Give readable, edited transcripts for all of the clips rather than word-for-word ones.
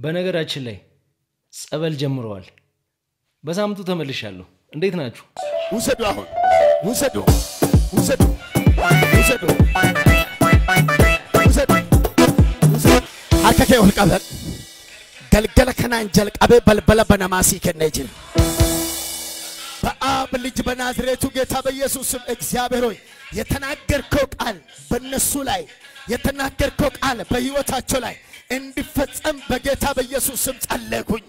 በነገራችን ላይ ጸበል ጀምረዋል በሳምንቱ ተመልሻለሁ እንዴት ናችሁ ውሰዱ አሁን ውሰዱ አርከከ ወልቀበል ገልገለ ከናንጀል ቀበ በልበለ በነማሲ ከነጅን በአብ ልጅ በናዝሬቱ ጌታ በኢየሱስ ስም እግዚአብሔር ሆይ የተናገርከው ቃል በእነሱ ላይ የተናገርከው ቃል በህይወታቸው ላይ እንዲፈጸም በጌታ በኢየሱስ ስም ጸለይኩኝ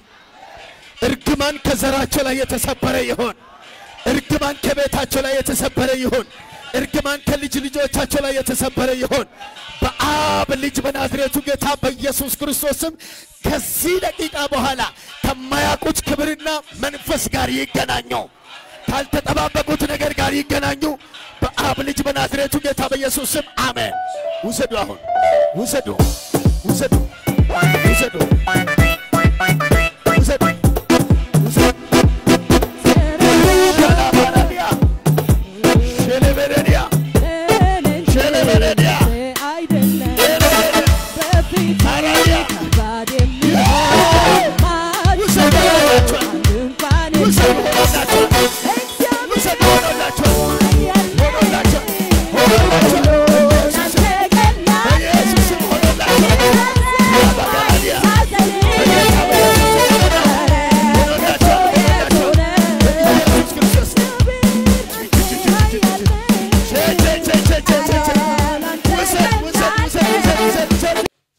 እርግማን ከዘራቸው ላይ የተሰበረ ይሁን እርግማን ከቤታቸው ላይ የተሰበረ ይሁን እርግማን ከልጅ ልጆቻቸው ላይ የተሰበረ ይሁን በአብ ልጅ በናዝሬቱ ጌታ በኢየሱስ ክርስቶስ ስም ከዚህ ደቂቃ በኋላ ከማያውቁት ክብርና መንፈስ ጋር ይገናኙ ካልተጠባበቁት ነገር ጋር ይገናኙ በአብ ልጅ በናዝሬቱ ጌታ በኢየሱስ ስም አሜን ውሰዱ አሁን ውሰዱ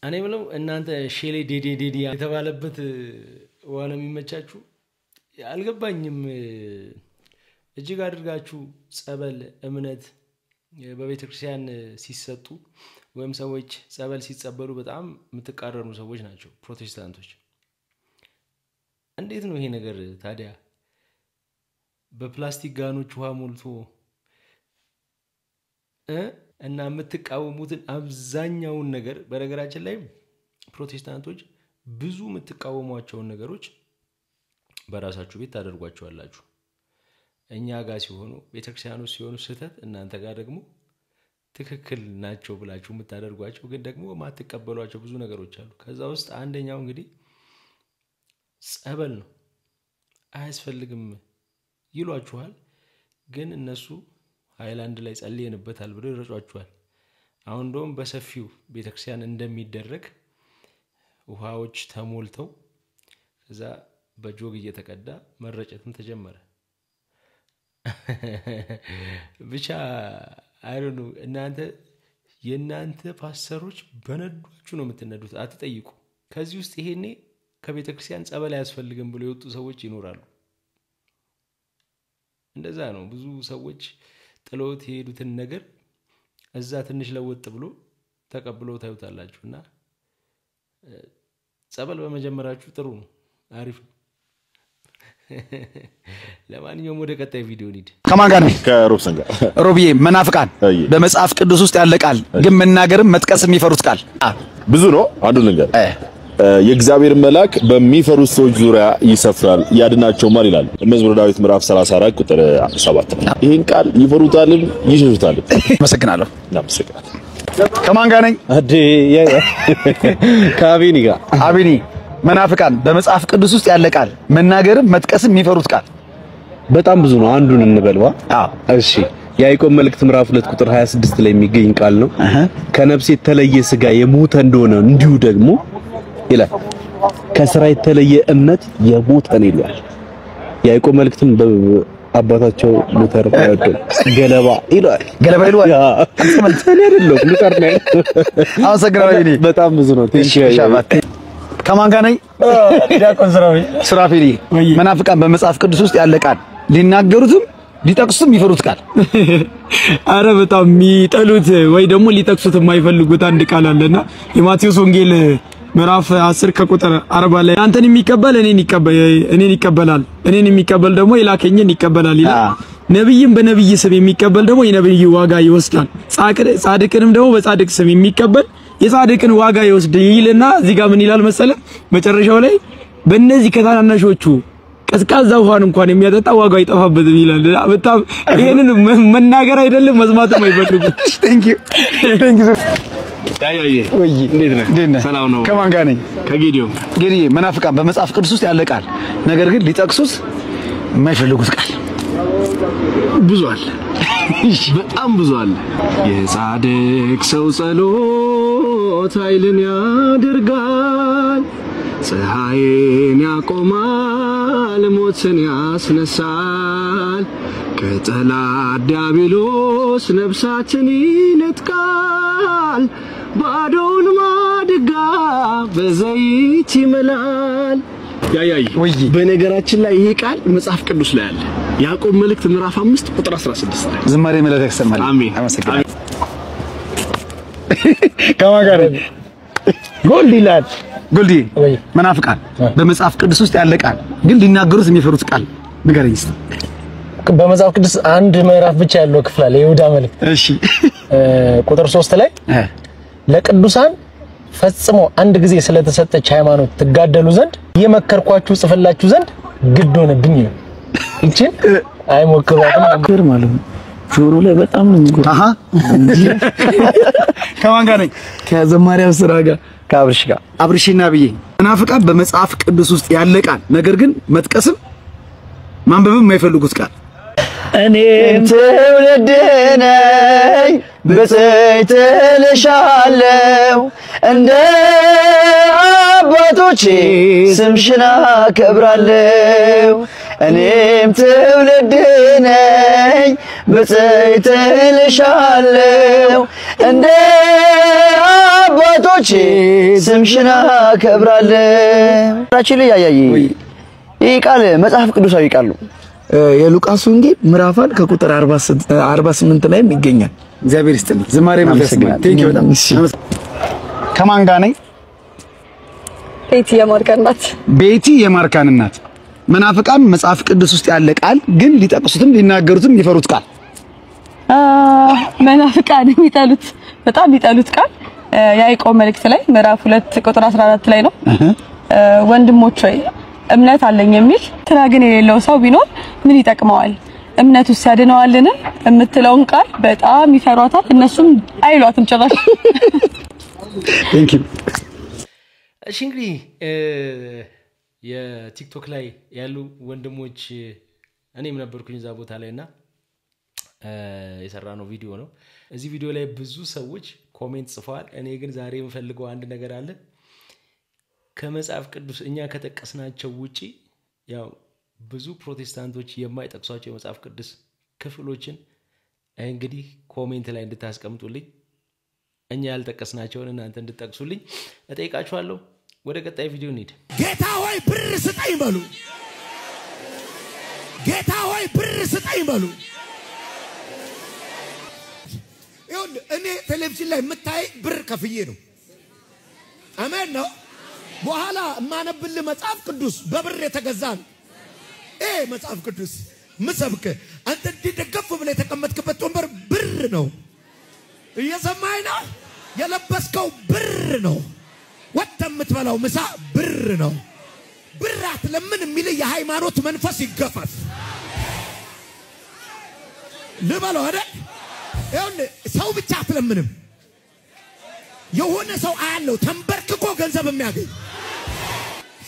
እኔ ብለው እናንተ ሼሌ ዴዴ የተባለበት ዋና የሚመቻችሁ አልገባኝም እጅግ አድርጋችሁ ጸበል እምነት በቤተክርስቲያን ሲሰጡ ወይም ሰዎች ጸበል ሲጸበሉ በጣም ምትቃረኑ ሰዎች ናቸው ፕሮቴስታንቶች እንዴት ነው ይሄ ነገር ታዲያ በፕላስቲክ ጋኖች ውሃ ሞልቶ እና ምትቃወሙትን አብዛኛውን ነገር በነገራችን ላይ ፕሮቴስታንቶች ብዙ ምትቃወሟቸው ነገሮች በራሳችሁ ቤት ታደርጓቸዋላችሁ እኛ ጋር ሲሆኑ ቤተክርስቲያኑ ሲሆኑ ስህተት እናንተ ጋር ደግሞ ትክክል ናቸው ብላችሁ ምታደርጓቸው ግን ደግሞ ማትቀበሏቸው ብዙ ነገሮች አሉ ከዛ ውስጥ አንደኛው እንግዲህ ጸበል ነው አያስፈልግም ይሏችኋል ግን እነሱ ሃይላንድ ላይ ጸልየንበታል ብለው ይረጫቸዋል አሁን ደም በሰፊው ቤተክርስቲያን እንደሚደረግ ውሃዎች ተሞልተው ከዛ በጆግ እየተቀዳ መረጨትም ተጀመረ ብቻ አይሮኑ እናንተ የናንተ ፓስተሮች በነዷችሁ ነው የምትነዱት አትጠይቁ ከዚህ ውስጥ ይሄኔ ከቤተክርስቲያን ጸበል ያስፈልግም ብለው የወጡ ሰዎች ይኖራሉ እንደዛ ነው ብዙ ሰዎች ጥሎት ሄዱትን ነገር እዛ ትንሽ ለወጥ ብሎ ተቀብለው ታዩታላችሁና ጸበል በመጀመራችሁ ጥሩ ነው አሪፍ ለማንኛውም ወደ ቀጣይ ቪዲዮ እንሂድ ከማን ጋር ነህ ከሮብሰን ጋር ሮብዬ መናፍቃን በመጽሐፍ ቅዱስ ውስጥ ያለ ቃል ግን መናገርም መጥቀስም የሚፈሩት ቃል ብዙ ነው አንዱ ነገር የእግዚአብሔር መልአክ በሚፈሩት ሰዎች ዙሪያ ይሰፍራል ያድናቸውማል ይላል መዝሙረ ዳዊት ምዕራፍ 34 ቁጥር 7 ይሄን ቃል ይፈሩታልም ይሸሹታልም መሰግናለሁ እናመሰግናለን ከማን ጋር ነኝ አዲ ከአቢኒ ጋር አቢኒ መናፍቃን በመጽሐፍ ቅዱስ ውስጥ ያለ ቃል መናገርም መጥቀስም የሚፈሩት ቃል በጣም ብዙ ነው አንዱን እንበልዋ እሺ ያዕቆብ መልእክት ምዕራፍ 2 ቁጥር 26 ላይ የሚገኝ ቃል ነው ከነፍስ የተለየ ስጋ የሞተ እንደሆነ እንዲሁ ደግሞ ይላል ከስራ የተለየ እምነት የሞተ ነው ይላል ያዕቆብ መልእክትን በአባታቸው ሉተር ያወጣው ገለባ ይላል አንተመልሰን አይደለም ሉተር ነው አመሰግናለሁ በጣም ብዙ ነው ከማን ጋር ነኝ ዲያቆን ስራፊሊ መናፍቃን በመጽሐፍ ቅዱስ ውስጥ ያለ ቃል ሊናገሩትም ሊጠቅሱትም የሚፈሩት ቃል አረ በጣም የሚጠሉት ወይ ደግሞ ሊጠቅሱት የማይፈልጉት አንድ ቃል አለና የማቴዎስ ወንጌል ምዕራፍ 10 ከቁጥር 40 ላይ አንተን የሚቀበል እኔን ይቀበላል እኔን የሚቀበል ደግሞ የላከኝን ይቀበላል ይላል ነብይም በነብይ ስም የሚቀበል ደግሞ የነብይ ዋጋ ይወስዳል ጻድቅንም ደግሞ በጻድቅ ስም የሚቀበል የጻድቅን ዋጋ ይወስድ ይልና እዚህ ጋር ምን ይላል መሰለ መጨረሻው ላይ በእነዚህ ከታናናሾቹ ቀዝቃዛ ውሃን እንኳን የሚያጠጣ ዋጋ ይጠፋበት ይላል በጣም ይሄንን መናገር አይደለም መስማትም አይፈልጉ Thank you ያያዬ ወይ እንዴት ነህ? ሰላም ነው። ከማን ጋር ነኝ? ከጌዲዮ መናፍቃን በመጽሐፍ ቅዱስ ውስጥ ያለ ቃል ነገር ግን ሊጠቅሱት የማይፈልጉት ቃል ብዙ አለ። በጣም ብዙ አለ። የጻድቅ ሰው ጸሎት ኃይልን ያደርጋል፣ ፀሐይን ያቆማል፣ ሞትን ያስነሳል፣ ከጠላት ዲያብሎስ ነፍሳትን ይነጥቃል፣ ባዶውን ማድጋ በዘይት ይመላል። ያያይ በነገራችን ላይ ይሄ ቃል መጽሐፍ ቅዱስ ላይ አለ። ያዕቆብ መልእክት ምዕራፍ 5 ቁጥር 16 ላይ ዝማሬ መለክ ያሰማል። አሜን። አመሰግናለሁ። ከማን ጋር ጎልዲ ይላል። ጎልዲ መናፍቃን በመጽሐፍ ቅዱስ ውስጥ ያለ ቃል ግን ሊናገሩት የሚፈሩት ቃል ንገረኝ እስቲ። በመጽሐፍ ቅዱስ አንድ ምዕራፍ ብቻ ያለው ክፍል አለ፣ የይሁዳ መልእክት። እሺ ቁጥር 3 ላይ ለቅዱሳን ፈጽሞ አንድ ጊዜ ስለተሰጠች ሃይማኖት ትጋደሉ ዘንድ የመከርኳችሁ ጽፈላችሁ ዘንድ ግድ ሆነብኝ ነው። እቺን አይሞክሯትም ነበር ማለት ነው። ጆሮ ላይ በጣም ነው የሚጎዳ። አሃ ከማን ጋር ነኝ? ከዘማሪያው ስራ ጋር ከአብርሽ ጋር። አብርሽና ብዬ መናፍቃን በመጽሐፍ ቅዱስ ውስጥ ያለ ቃል ነገር ግን መጥቀስም ማንበብም የማይፈልጉት ቃል እኔም ትውልድ ነኝ ብፅዕት እልሻለሁ እንደ አባቶቼ ስምሽን አከብራለሁ። እኔም ትውልድ ነኝ ብፅዕት እልሻለሁ እንደ አባቶቼ ስምሽን አከብራለሁ። ታችል ያያይ ይህ ቃል መጽሐፍ ቅዱሳዊ ቃል ነው። የሉቃስ ወንጌል ምዕራፍ 1 ከቁጥር 48 ላይ ይገኛል። እግዚአብሔር ይስጥልኝ። ዝማሬ ማመስገን ቴንኪው በጣም ከማን ጋር ነኝ? ቤቲ የማርካን እናት። መናፍቃን መጽሐፍ ቅዱስ ውስጥ ያለ ቃል ግን ሊጠቅሱትም ሊናገሩትም ይፈሩት ቃል መናፍቃን የሚጠሉት በጣም የሚጠሉት ቃል ያዕቆብ መልእክት ላይ ምዕራፍ 2 ቁጥር 14 ላይ ነው። ወንድሞች ሆይ እምነት አለኝ የሚል ትራ ግን የሌለው ሰው ቢኖር ምን ይጠቅመዋል? እምነቱስ ያድነዋልን? የምትለውን ቃል በጣም ይፈሯታል። እነሱም አይሏትም ጭራሽ። ቴንክ ዩ። እሺ እንግዲህ የቲክቶክ ላይ ያሉ ወንድሞች እኔም ነበርኩኝ እዛ ቦታ ላይና የሰራነው ቪዲዮ ነው። እዚህ ቪዲዮ ላይ ብዙ ሰዎች ኮሜንት ጽፈዋል። እኔ ግን ዛሬ የምፈልገው አንድ ነገር አለ። ከመጽሐፍ ቅዱስ እኛ ከተቀስናቸው ውጪ ያው ብዙ ፕሮቴስታንቶች የማይጠቅሷቸው የመጽሐፍ ቅዱስ ክፍሎችን እንግዲህ ኮሜንት ላይ እንድታስቀምጡልኝ እኛ ያልጠቀስናቸውን እናንተ እንድትጠቅሱልኝ እጠይቃችኋለሁ። ወደ ቀጣይ ቪዲዮ እንሂድ። ጌታ ሆይ ብር ስጠኝ በሉ። ጌታ ሆይ ብር ስጠኝ በሉ። ይሁን እኔ ቴሌቪዥን ላይ የምታይ ብር ከፍዬ ነው። አሜን ነው። በኋላ ማነብል መጽሐፍ ቅዱስ በብር የተገዛ ነው። መጽሐፍ ቅዱስ ምሰብከ አንተ እንዲደገፍ ብለህ የተቀመጥክበት ወንበር ብር ነው። እየሰማኸኝ ነው? የለበስከው ብር ነው። ወጥተህ የምትበላው ምሳ ብር ነው። ብራት ለምን የሚል የሃይማኖት መንፈስ ይገፋል። ልበለው አይደል? ይኸውልህ ሰው ብቻ አትለምንም። የሆነ ሰው አያለው ተንበርክኮ ገንዘብ የሚያገኝ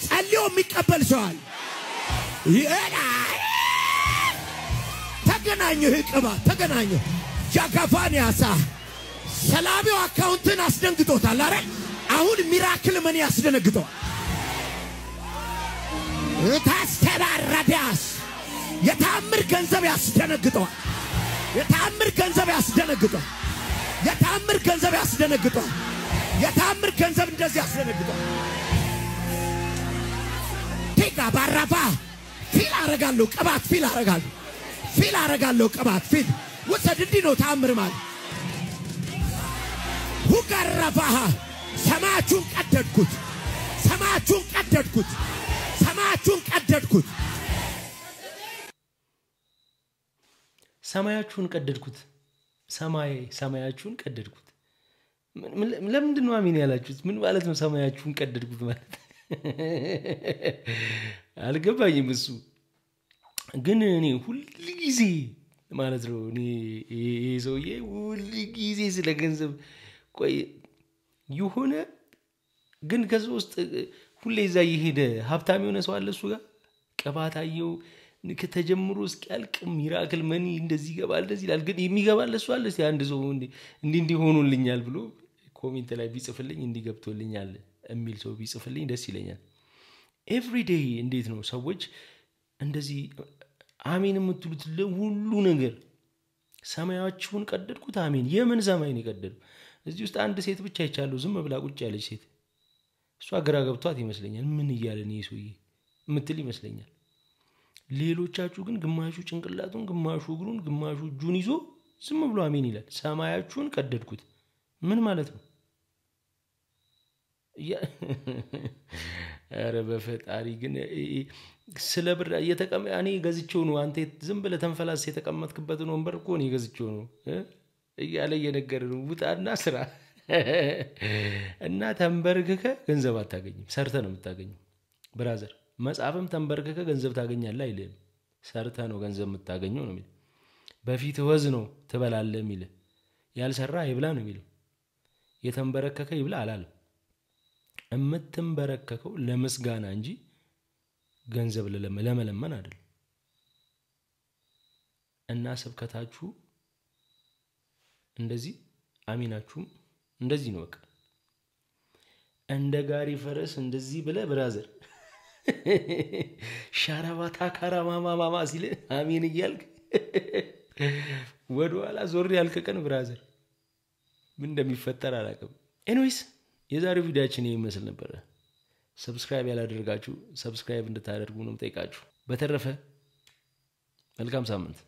ጸልዮ የሚቀበል ሰው አለ። ተገናኘህ ቅባ ተገናኘህ ጃጋፋን ያሳ ሰላቢው አካውንትን አስደንግጦታል አይደል? አሁን ሚራክል ምን ያስደነግጠዋል? ታስተባራዳስ የታምር ገንዘብ ያስደነግጠዋል። የታምር ገንዘብ ያስደነግጠዋል። የታምር ገንዘብ ያስደነግጠዋል። የታምር ገንዘብ እንደዚህ ያስደነግጠዋል። ቴጋ ባራፋ ፊል አረጋለሁ ቅባት ፊል አረጋለሁ ቅባት ፊል ወሰድ እንዲህ ነው ታምር ማለት ሁጋራፋሃ ሰማያችሁን ቀደድኩት ሰማያችሁን ቀደድኩት ሰማያችሁን ቀደድኩት። ለምንድን ነው አሜን ያላችሁት? ምን ማለት ነው ሰማያችሁን ቀደድኩት ማለት? አልገባኝም። እሱ ግን እኔ ሁሉ ጊዜ ማለት ነው እኔ ይሄ ሰውዬ ሁሉ ጊዜ ስለ ገንዘብ ቆይ የሆነ ግን ከዛ ውስጥ ሁሌ እዛ እየሄደ ሀብታም የሆነ ሰው አለ እሱ ጋር ቀባታየው ከተጀምሮ እስኪያልቅ ሚራክል መኒ እንደዚህ ይገባል እንደዚህ ይላል ግን የሚገባል እሱ አለ እስቲ አንድ ሰው እንዲህ ሆኖልኛል ብሎ ኮሜንት ላይ ቢጽፍልኝ እንዲህ ገብቶልኛል የሚል ሰው ቢጽፍልኝ ደስ ይለኛል ኤቭሪ ዴይ እንዴት ነው ሰዎች እንደዚህ አሜን የምትሉት ለሁሉ ነገር ሰማያችሁን ቀደድኩት አሜን የምን ሰማይን ይቀደዱ እዚህ ውስጥ አንድ ሴት ብቻ ይቻለው ዝም ብላ ቁጭ ያለች ሴት እሷ ግራ ገብቷት ይመስለኛል ምን ይያለ ነው ይሱይ ምትል ይመስለኛል ሌሎቻችሁ ግን ግማሹ ጭንቅላቱን ግማሹ እግሩን ግማሹ እጁን ይዞ ዝም ብሎ አሜን ይላል ሰማያችሁን ቀደድኩት ምን ማለት ነው አረ በፈጣሪ ግን ስለብር እኔ ገዝቼው ነው አንተ ዝም ብለህ ተንፈላስ የተቀመጥክበትን ወንበር እኮ ነው ገዝቼው ነው እያለ የነገር ነው ውጣና ስራ እና ተንበርክከ ገንዘብ አታገኝም ሰርተ ነው የምታገኘው ብራዘር መጻፍም ተንበርክከ ገንዘብ ታገኛለህ አይልም ሰርተ ነው ገንዘብ የምታገኘው ነው የሚል በፊት ወዝ ነው ትበላለህ የሚል ያልሰራ ይብላ ነው የሚል የተንበረከከ ይብላ አላለም እምትንበረከከው ለመስጋና እንጂ ገንዘብ ለመለመን አይደለም እና ስብከታችሁ እንደዚህ አሚናችሁም እንደዚህ ነው በቃ እንደ ጋሪ ፈረስ እንደዚህ ብለ ብራዘር ሻራባታ ካራማማማ ሲል አሚን እያልክ ወደኋላ ዞር ያልከቀን ብራዘር ምን እንደሚፈጠር አላውቅም ኤኒዌይስ የዛሬው ቪዲዮአችን ይመስል ነበር ሰብስክራይብ ያላደረጋችሁ ሰብስክራይብ እንድታደርጉ ነው የምጠይቃችሁ በተረፈ መልካም ሳምንት